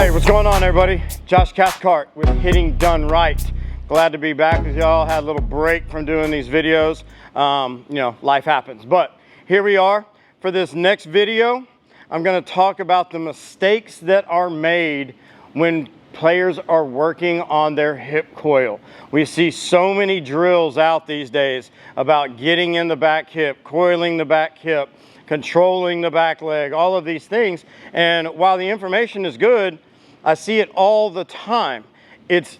Hey, what's going on, everybody? Josh Cathcart with Hitting Done Right. Glad to be back with y'all. Had a little break from doing these videos. You know, life happens. But here we are. For this next video, I'm going to talk about the mistakes that are made when players are working on their hip coil. We see so many drills out these days about getting in the back hip, coiling the back hip, controlling the back leg, all of these things. And while the information is good, I see it all the time. It's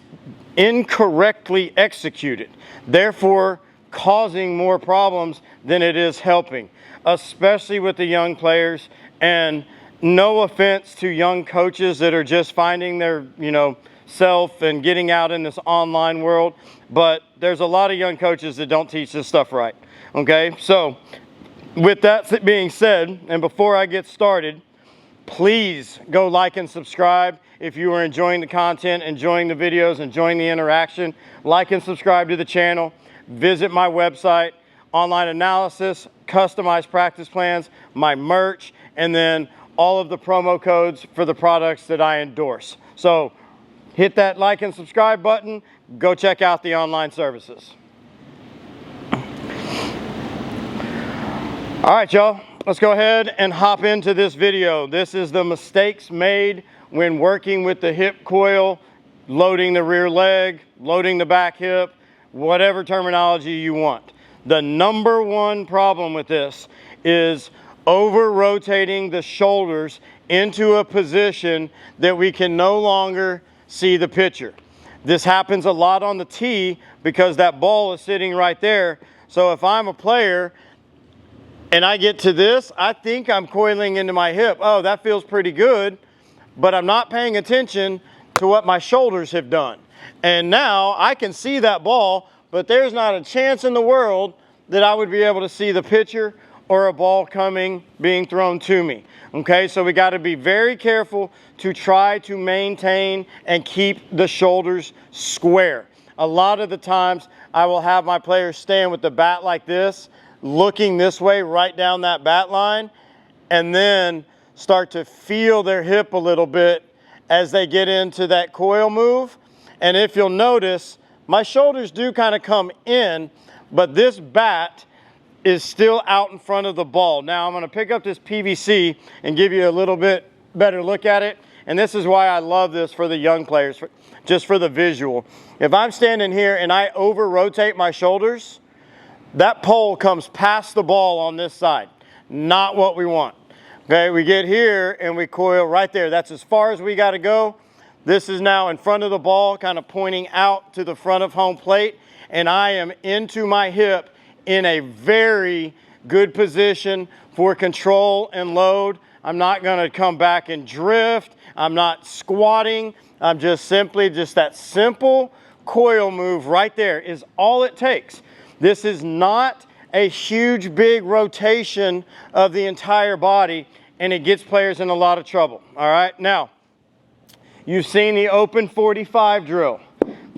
incorrectly executed, therefore causing more problems than it is helping, especially with the young players. And no offense to young coaches that are just finding their, self and getting out in this online world, but there's a lot of young coaches that don't teach this stuff right. Okay, so with that being said, and before I get started, please go like and subscribe. If you are enjoying the content, enjoying the videos, enjoying the interaction, like and subscribe to the channel. Visit my website, online analysis, customized practice plans, my merch, and then all of the promo codes for the products that I endorse. So hit that like and subscribe button. Go check out the online services. All right, y'all, let's go ahead and hop into this video. This is the mistakes made when working with the hip coil, loading the rear leg, loading the back hip, whatever terminology you want. The number one problem with this is over-rotating the shoulders into a position that we can no longer see the picture. This happens a lot on the tee because that ball is sitting right there. So if I'm a player and I get to this, I think I'm coiling into my hip. Oh, that feels pretty good, but I'm not paying attention to what my shoulders have done. And now I can see that ball, but there's not a chance in the world that I would be able to see the pitcher or a ball being thrown to me. Okay, so we got to be very careful to try to maintain and keep the shoulders square. A lot of the times I will have my players stand with the bat like this, looking this way right down that bat line, and then start to feel their hip a little bit as they get into that coil move. And if you'll notice, my shoulders do kind of come in, but this bat is still out in front of the ball. Now I'm going to pick up this PVC and give you a little bit better look at it. And this is why I love this for the young players, just for the visual. If I'm standing here and I over rotate my shoulders, that pole comes past the ball on this side. Not what we want. Okay, we get here and we coil right there. That's as far as we got to go. This is now in front of the ball, kind of pointing out to the front of home plate. And I am into my hip in a very good position for control and load. I'm not going to come back and drift. I'm not squatting. I'm just that simple coil move right there is all it takes. This is not a huge, big rotation of the entire body, and it gets players in a lot of trouble. All right, now, you've seen the open 45 drill,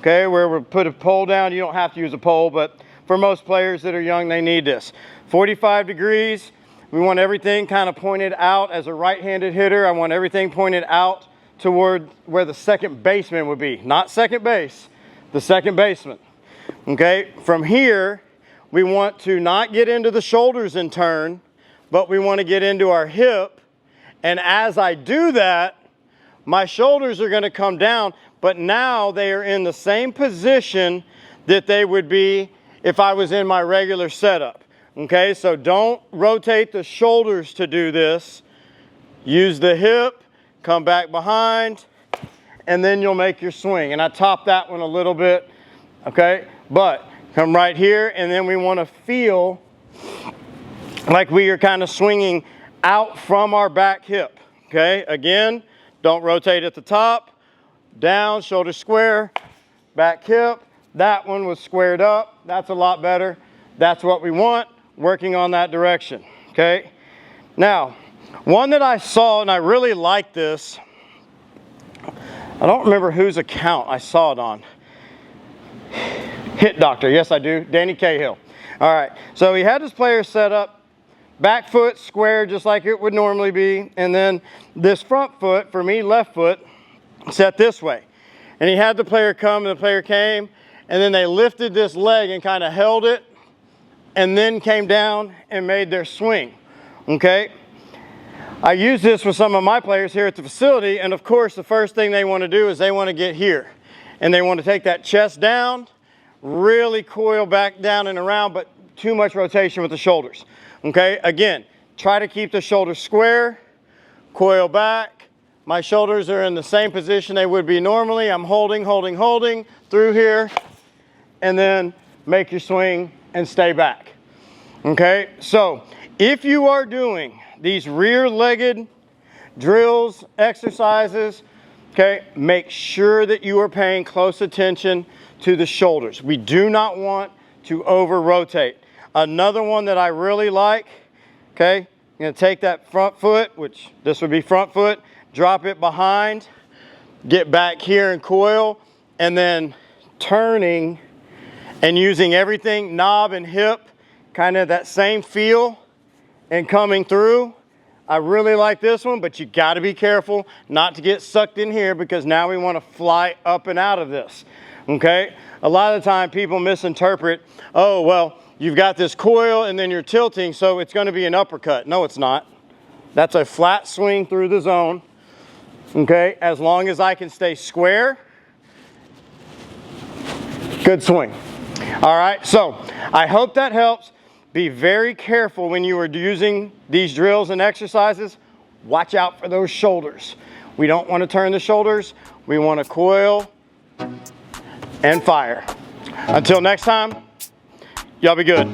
okay, where we put a pole down. You don't have to use a pole, but for most players that are young, they need this. 45 degrees, we want everything kind of pointed out. As a right-handed hitter, I want everything pointed out toward where the second baseman would be. Not second base, the second baseman. Okay, from here, we want to not get into the shoulders and turn, but we want to get into our hip. And as I do that, my shoulders are going to come down, but now they are in the same position that they would be if I was in my regular setup. Okay, so don't rotate the shoulders to do this. Use the hip, come back behind, and then you'll make your swing. And I top that one a little bit, okay? But come right here, and then we want to feel like we are kind of swinging out from our back hip, okay? Again, don't rotate at the top, down, shoulder square, back hip. That one was squared up. That's a lot better. That's what we want, working on that direction, okay? Now, one that I saw, and I really like this, I don't remember whose account I saw it on. Hit Doctor, yes I do, Danny Cahill. All right, so he had his player set up, back foot square just like it would normally be, and then this front foot, for me left foot, set this way. And he had the player come, and the player came, and then they lifted this leg and kind of held it, and then came down and made their swing, okay? I use this with some of my players here at the facility, and of course the first thing they want to do is they want to get here. And they want to take that chest down, really coil back down and around, but too much rotation with the shoulders, okay? Again, try to keep the shoulders square, coil back. My shoulders are in the same position they would be normally. I'm holding through here, and then make your swing and stay back. Okay, so if you are doing these rear-legged drills, exercises, okay, make sure that you are paying close attention to the shoulders. We do not want to over-rotate. Another one that I really like, okay, I'm gonna take that front foot, which this would be front foot, drop it behind, get back here and coil, and then turning and using everything, knob and hip, kind of that same feel and coming through. I really like this one, but you got to be careful not to get sucked in here, because now we want to fly up and out of this, okay? A lot of the time people misinterpret, oh, well, you've got this coil and then you're tilting, so it's going to be an uppercut. No, it's not. That's a flat swing through the zone. Okay, as long as I can stay square, good swing. All right, so I hope that helps. Be very careful when you are using these drills and exercises. Watch out for those shoulders. We don't want to turn the shoulders. We want to coil and fire. Until next time, y'all be good.